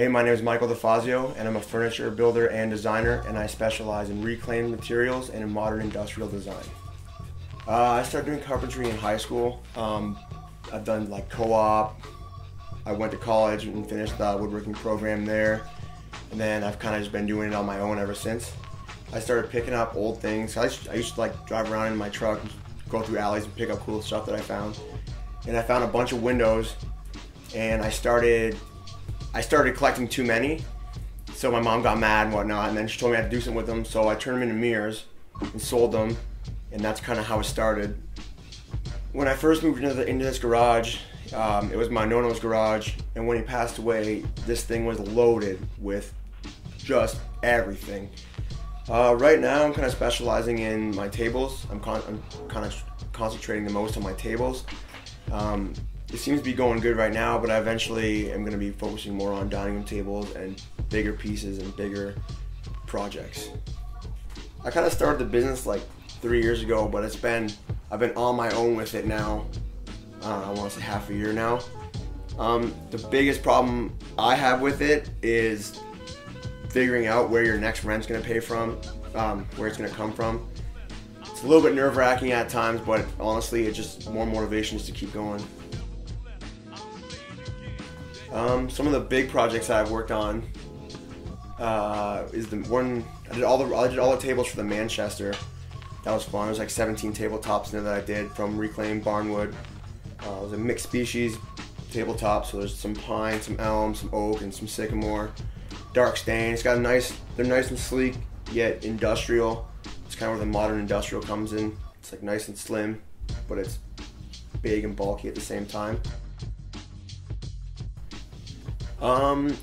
Hey, my name is Michael Difazio, and I'm a furniture builder and designer, and I specialize in reclaimed materials and in modern industrial design. I started doing carpentry in high school. I've done like co-op. I went to college and finished the woodworking program there, and then I've kind of just been doing it on my own ever since. I started picking up old things. I used to like drive around in my truck, go through alleys and pick up cool stuff that I found. And I found a bunch of windows, and I started collecting too many, so my mom got mad and whatnot, and then she told me I had to do something with them, so I turned them into mirrors and sold them, and that's kind of how it started. When I first moved into this garage, it was my nono's garage, and when he passed away, this thing was loaded with just everything. Right now, I'm kind of specializing in my tables. I'm kind of concentrating the most on my tables. It seems to be going good right now, but I eventually am going to be focusing more on dining room tables and bigger pieces and bigger projects. I kind of started the business like 3 years ago, but I've been on my own with it now. I want to say half a year now. The biggest problem I have with it is figuring out where your next rent's going to pay from, where it's going to come from. It's a little bit nerve-wracking at times, but honestly, it's just more motivation just to keep going. Some of the big projects I've worked on is the one I did all the tables for the Manchester. That was fun. It was like 17 tabletops in there that I did from reclaimed barnwood. It was a mixed species tabletop, so there's some pine, some elm, some oak, and some sycamore. Dark stain. It's got they're nice and sleek, yet industrial. It's kind of where the modern industrial comes in. It's like nice and slim, but it's big and bulky at the same time.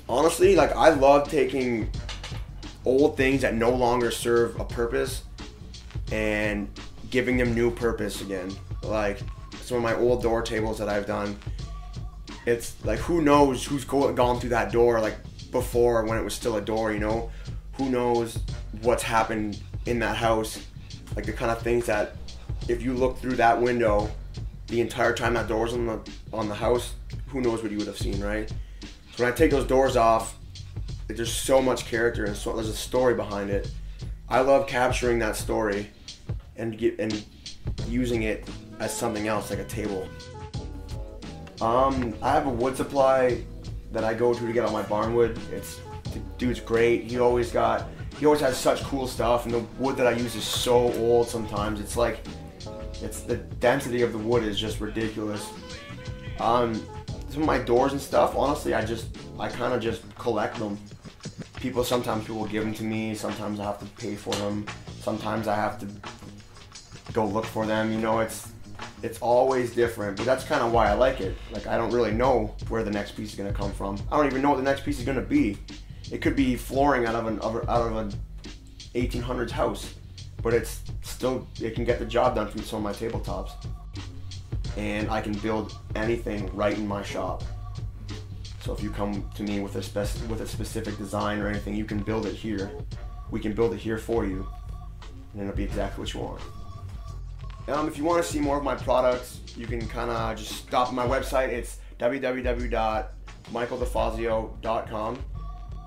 Honestly, like I love taking old things that no longer serve a purpose and giving them new purpose again. Like some of my old door tables that I've done, it's like who knows who's gone through that door like before when it was still a door, you know? Who knows what's happened in that house, like the kind of things that if you look through that window the entire time that door was on the house, who knows what you would have seen, right? So when I take those doors off, there's so much character and so there's a story behind it. I love capturing that story and using it as something else, like a table. I have a wood supply that I go to get all my barnwood. The dude's great. He always has such cool stuff, and the wood that I use is so old sometimes. It's the density of the wood is just ridiculous. Some of my doors and stuff, honestly, I kind of just collect them. Sometimes people give them to me, sometimes I have to pay for them, sometimes I have to go look for them, you know, it's always different, but that's kind of why I like it. Like, I don't really know where the next piece is going to come from. I don't even know what the next piece is going to be. It could be flooring out of an 1800s house, but it can get the job done from some of my tabletops. And I can build anything right in my shop. So if you come to me with a specific design or anything, you can build it here. We can build it here for you, and it'll be exactly what you want. If you want to see more of my products, you can kind of just stop at my website. It's www.michaeldifazio.com.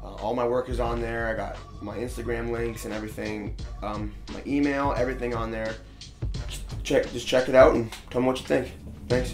All my work is on there. I got my Instagram links and everything, my email, everything on there. Just check it out and tell me what you think. Thanks.